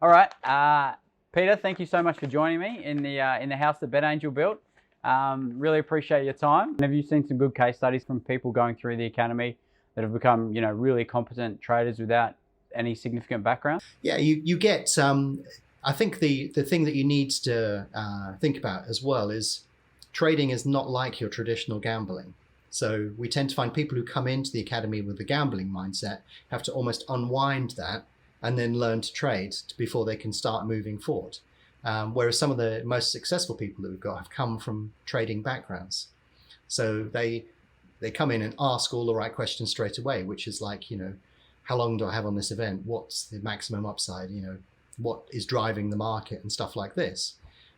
All right, Peter, thank you so much for joining me in the house that BetAngel built. Really appreciate your time. Have you seen some good case studies from people going through the academy that have become, really competent traders without any significant background? Yeah, you get. I think the thing that you need to think about as well is trading is not like your traditional gambling. So we tend to find people who come into the academy with the gambling mindset have to almost unwind that and then learn to trade before they can start moving forward. Whereas some of the most successful people that we've got have come from trading backgrounds. So they come in and ask all the right questions straight away, which is like, how long do I have on this event? What's the maximum upside? What is driving the market and stuff like this.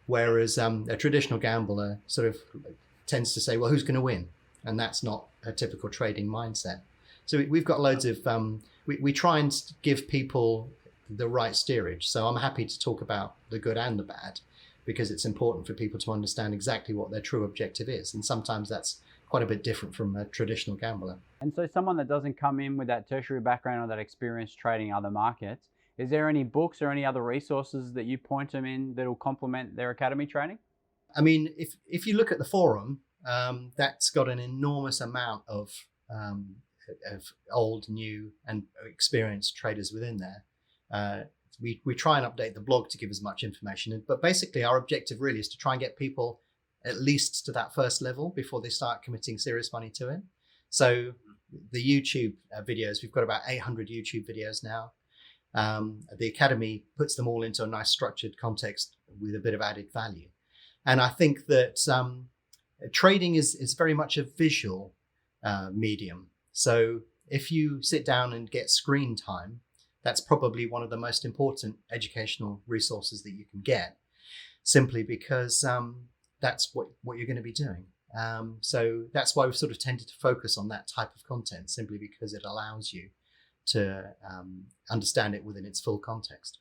Whereas a traditional gambler sort of tends to say, well, who's going to win? And that's not a typical trading mindset. So we've got loads of, we try and give people the right steerage. So I'm happy to talk about the good and the bad, because it's important for people to understand exactly what their true objective is. And sometimes that's quite a bit different from a traditional gambler. And so someone that doesn't come in with that tertiary background or that experience trading other markets, is there any books or any other resources that you point them in that will complement their academy training? I mean, if you look at the forum, that's got an enormous amount of old, new, and experienced traders within there. We try and update the blog to give as much information, but basically our objective really is to try and get people at least to that first level before they start committing serious money to it. So the YouTube videos, we've got about 800 YouTube videos now. The academy puts them all into a nice structured context with a bit of added value. And I think that trading is very much a visual medium. So if you sit down and get screen time, that's probably one of the most important educational resources that you can get, simply because that's what you're going to be doing. So that's why we've sort of tended to focus on that type of content, simply because it allows you to understand it within its full context.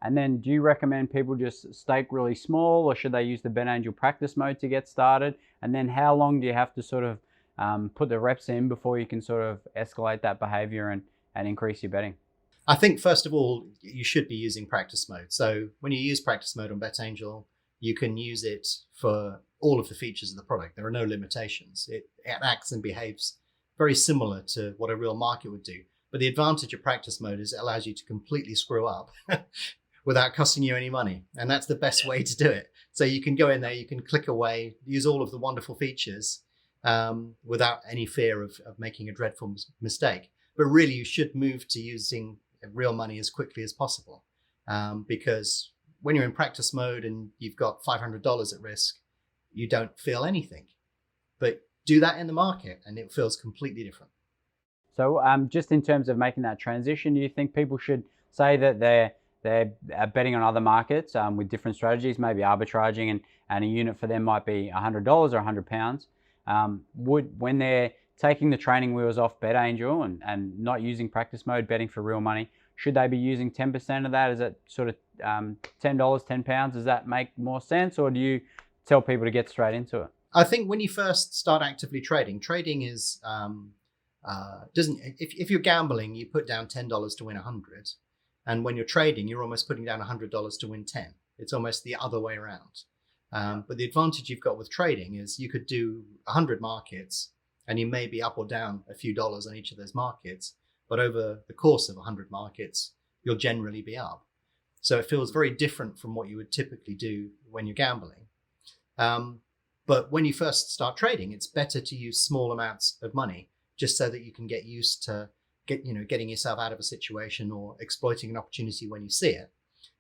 And then do you recommend people just stake really small, or should they use the BetAngel practice mode to get started? And then how long do you have to sort of put the reps in before you can sort of escalate that behavior and increase your betting? I think, first of all, you should be using practice mode. So when you use practice mode on BetAngel, you can use it for all of the features of the product. There are no limitations. It acts and behaves very similar to what a real market would do. But the advantage of practice mode is it allows you to completely screw up without costing you any money. And that's the best way to do it. So you can go in there, you can click away, use all of the wonderful features without any fear of making a dreadful mistake. But really, you should move to using real money as quickly as possible, because when you're in practice mode and you've got $500 at risk, you don't feel anything. But do that in the market and it feels completely different. So just in terms of making that transition, do you think people should say that they're betting on other markets with different strategies, maybe arbitraging, and a unit for them might be $100 or £100? When they're taking the training wheels off BetAngel and not using practice mode, betting for real money, should they be using 10% of that? Is it sort of $10, £10? Does that make more sense, or do you tell people to get straight into it? I think when you first start actively trading is doesn't. If you're gambling, you put down $10 to win 100, and when you're trading, you're almost putting down $100 to win 10. It's almost the other way around. But the advantage you've got with trading is you could do 100 markets, and you may be up or down a few dollars on each of those markets. But over the course of 100 markets, you'll generally be up. So it feels very different from what you would typically do when you're gambling. But when you first start trading, it's better to use small amounts of money, just so that you can get used to getting yourself out of a situation or exploiting an opportunity when you see it.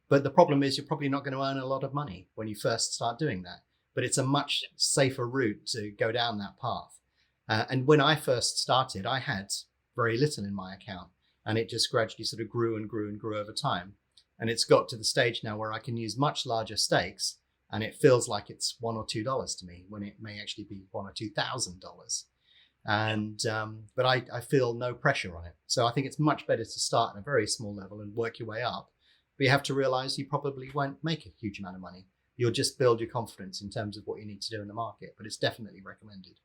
But the problem is you're probably not going to earn a lot of money when you first start doing that. But it's a much safer route to go down that path. And when I first started, I had very little in my account, and it just gradually sort of grew and grew and grew over time. And it's got to the stage now where I can use much larger stakes, and it feels like it's $1 or $2 to me when it may actually be $1,000 or $2,000. And but I feel no pressure on it. So I think it's much better to start at a very small level and work your way up. But you have to realize you probably won't make a huge amount of money. You'll just build your confidence in terms of what you need to do in the market, but it's definitely recommended.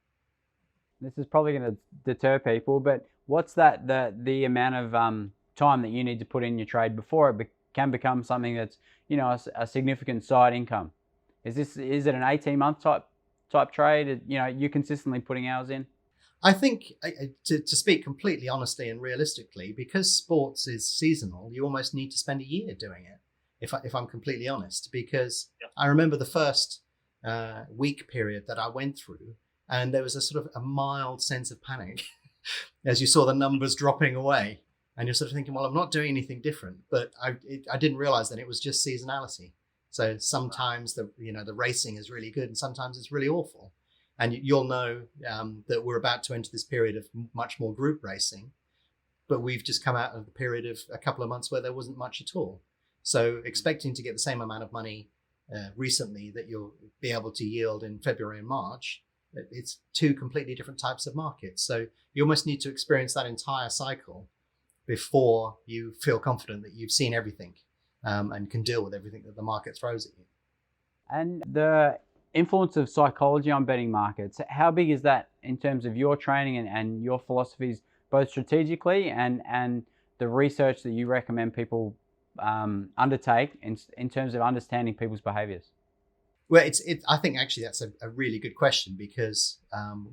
This is probably going to deter people, but what's the amount of time that you need to put in your trade before it can become something that's, a significant side income. Is it an 18-month type trade? You're consistently putting hours in. I think, to speak completely honestly and realistically, because sports is seasonal, you almost need to spend a year doing it, if I'm completely honest, because I remember the first week period that I went through, and there was a sort of a mild sense of panic as you saw the numbers dropping away, and you're sort of thinking, well, I'm not doing anything different, but I didn't realize that it was just seasonality. So sometimes the racing is really good and sometimes it's really awful. And you'll know that we're about to enter this period of much more group racing, but we've just come out of the period of a couple of months where there wasn't much at all. So expecting to get the same amount of money recently that you'll be able to yield in February and March, it's two completely different types of markets. So you almost need to experience that entire cycle before you feel confident that you've seen everything and can deal with everything that the market throws at you. And the influence of psychology on betting markets, how big is that in terms of your training and your philosophies, both strategically and the research that you recommend people undertake in terms of understanding people's behaviors? Well, I think actually that's a really good question, because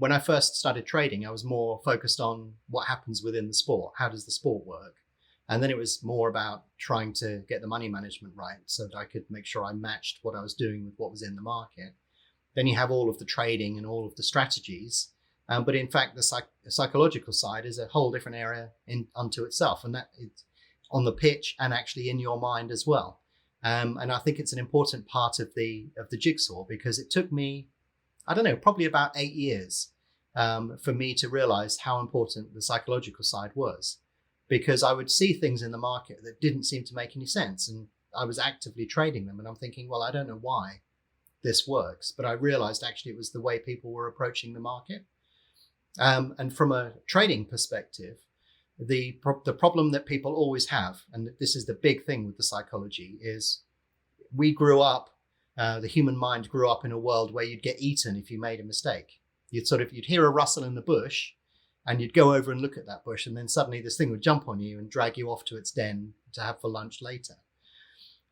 when I first started trading, I was more focused on what happens within the sport. How does the sport work? And then it was more about trying to get the money management right so that I could make sure I matched what I was doing with what was in the market. Then you have all of the trading and all of the strategies. But in fact, the psychological side is a whole different area unto itself. And that is on the pitch and actually in your mind as well. And I think it's an important part of the jigsaw, because it took me, I don't know, probably about 8 years for me to realize how important the psychological side was, because I would see things in the market that didn't seem to make any sense. And I was actively trading them. And I'm thinking, well, I don't know why this works, but I realized actually it was the way people were approaching the market. And from a trading perspective, the problem that people always have, and this is the big thing with the psychology, is we grew up, the human mind grew up in a world where you'd get eaten if you made a mistake. You'd hear a rustle in the bush and you'd go over and look at that bush, and then suddenly this thing would jump on you and drag you off to its den to have for lunch later.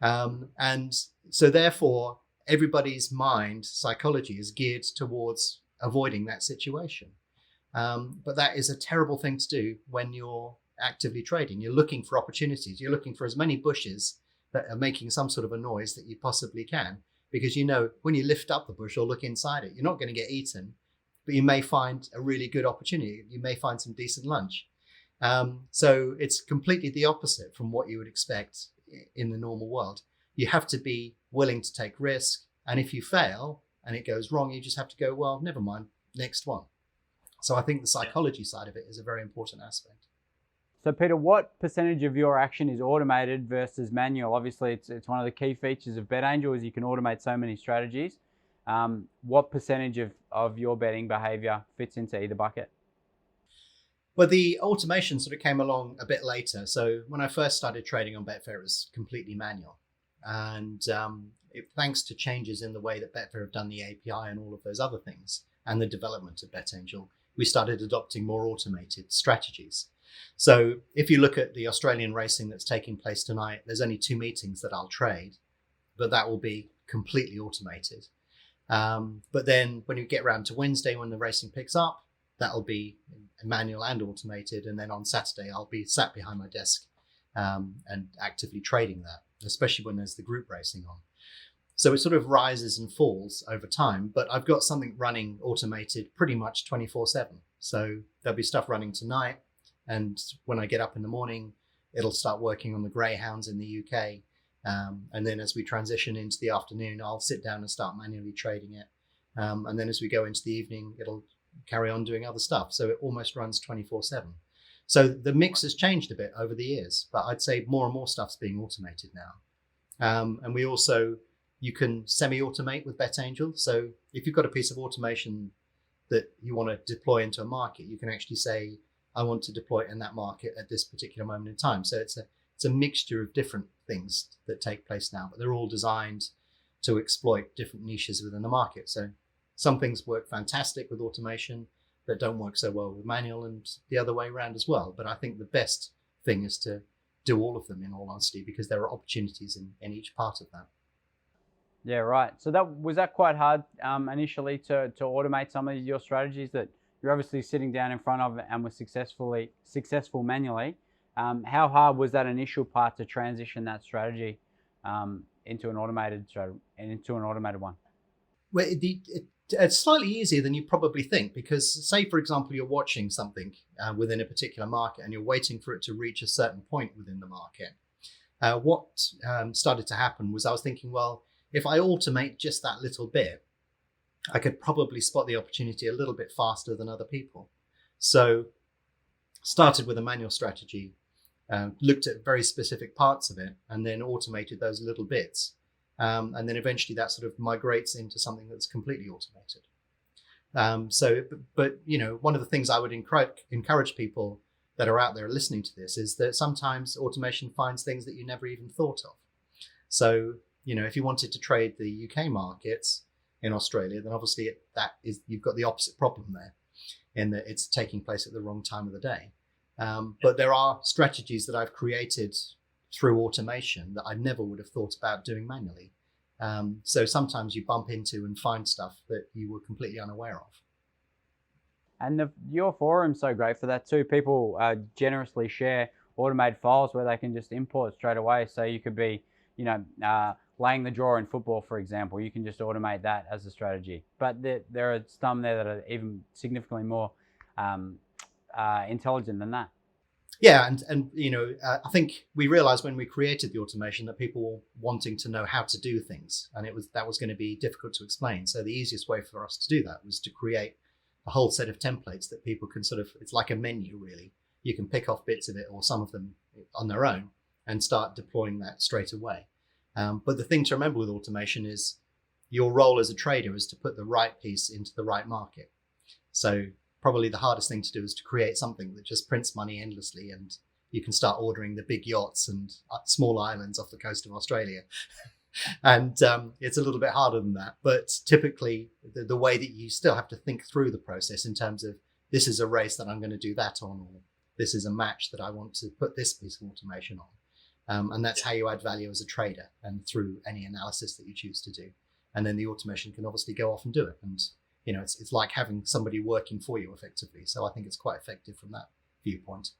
And so therefore, everybody's mind psychology is geared towards avoiding that situation. But that is a terrible thing to do when you're actively trading. You're looking for opportunities. You're looking for as many bushes that are making some sort of a noise that you possibly can, because when you lift up the bush or look inside it, you're not going to get eaten, but you may find a really good opportunity. You may find some decent lunch. So it's completely the opposite from what you would expect in the normal world. You have to be willing to take risk. And if you fail and it goes wrong, you just have to go, well, never mind, next one. So I think the psychology side of it is a very important aspect. So Peter, what percentage of your action is automated versus manual? Obviously, it's one of the key features of BetAngel is you can automate so many strategies. What percentage of your betting behavior fits into either bucket? Well, the automation sort of came along a bit later. So when I first started trading on Betfair, it was completely manual. And thanks to changes in the way that Betfair have done the API and all of those other things, and the development of BetAngel, we started adopting more automated strategies. So if you look at the Australian racing that's taking place tonight, there's only 2 meetings that I'll trade, but that will be completely automated. But then when you get around to Wednesday, when the racing picks up, that'll be manual and automated. And then on Saturday, I'll be sat behind my desk and actively trading that, especially when there's the group racing on. So it sort of rises and falls over time, but I've got something running automated pretty much 24/7. So there'll be stuff running tonight. And when I get up in the morning, it'll start working on the greyhounds in the UK. And then as we transition into the afternoon, I'll sit down and start manually trading it. And then as we go into the evening, it'll carry on doing other stuff. So it almost runs 24/7. So the mix has changed a bit over the years, but I'd say more and more stuff's being automated now. And we also, you can semi-automate with BetAngel. So if you've got a piece of automation that you want to deploy into a market, you can actually say, I want to deploy it in that market at this particular moment in time. So it's a mixture of different things that take place now, but they're all designed to exploit different niches within the market. So some things work fantastic with automation that don't work so well with manual, and the other way around as well. But I think the best thing is to do all of them, in all honesty, because there are opportunities in each part of that. Yeah, right. So was that quite hard initially to automate some of your strategies that you're obviously sitting down in front of and were successful manually? How hard was that initial part to transition that strategy into an automated one? Well, it's slightly easier than you probably think, because say, for example, you're watching something within a particular market and you're waiting for it to reach a certain point within the market. What started to happen was I was thinking, well, if I automate just that little bit, I could probably spot the opportunity a little bit faster than other people. So started with a manual strategy, looked at very specific parts of it, and then automated those little bits. And then eventually that sort of migrates into something that's completely automated. But one of the things I would encourage people that are out there listening to this is that sometimes automation finds things that you never even thought of. So, if you wanted to trade the UK markets in Australia, then obviously you've got the opposite problem there, in that it's taking place at the wrong time of the day. But there are strategies that I've created through automation that I never would have thought about doing manually. So sometimes you bump into and find stuff that you were completely unaware of. And your forum's so great for that too. People generously share automated files where they can just import straight away. So you could be, laying the draw in football, for example. You can just automate that as a strategy. But there are some there that are even significantly more intelligent than that. Yeah, and I think we realized when we created the automation that people were wanting to know how to do things, and that was going to be difficult to explain. So the easiest way for us to do that was to create a whole set of templates that people can it's like a menu, really. You can pick off bits of it or some of them on their own and start deploying that straight away. But the thing to remember with automation is your role as a trader is to put the right piece into the right market. So probably the hardest thing to do is to create something that just prints money endlessly and you can start ordering the big yachts and small islands off the coast of Australia. And it's a little bit harder than that. But typically the way that you still have to think through the process in terms of, this is a race that I'm going to do that on, or this is a match that I want to put this piece of automation on. And that's how you add value as a trader, and through any analysis that you choose to do. And then the automation can obviously go off and do it. And it's like having somebody working for you effectively. So I think it's quite effective from that viewpoint.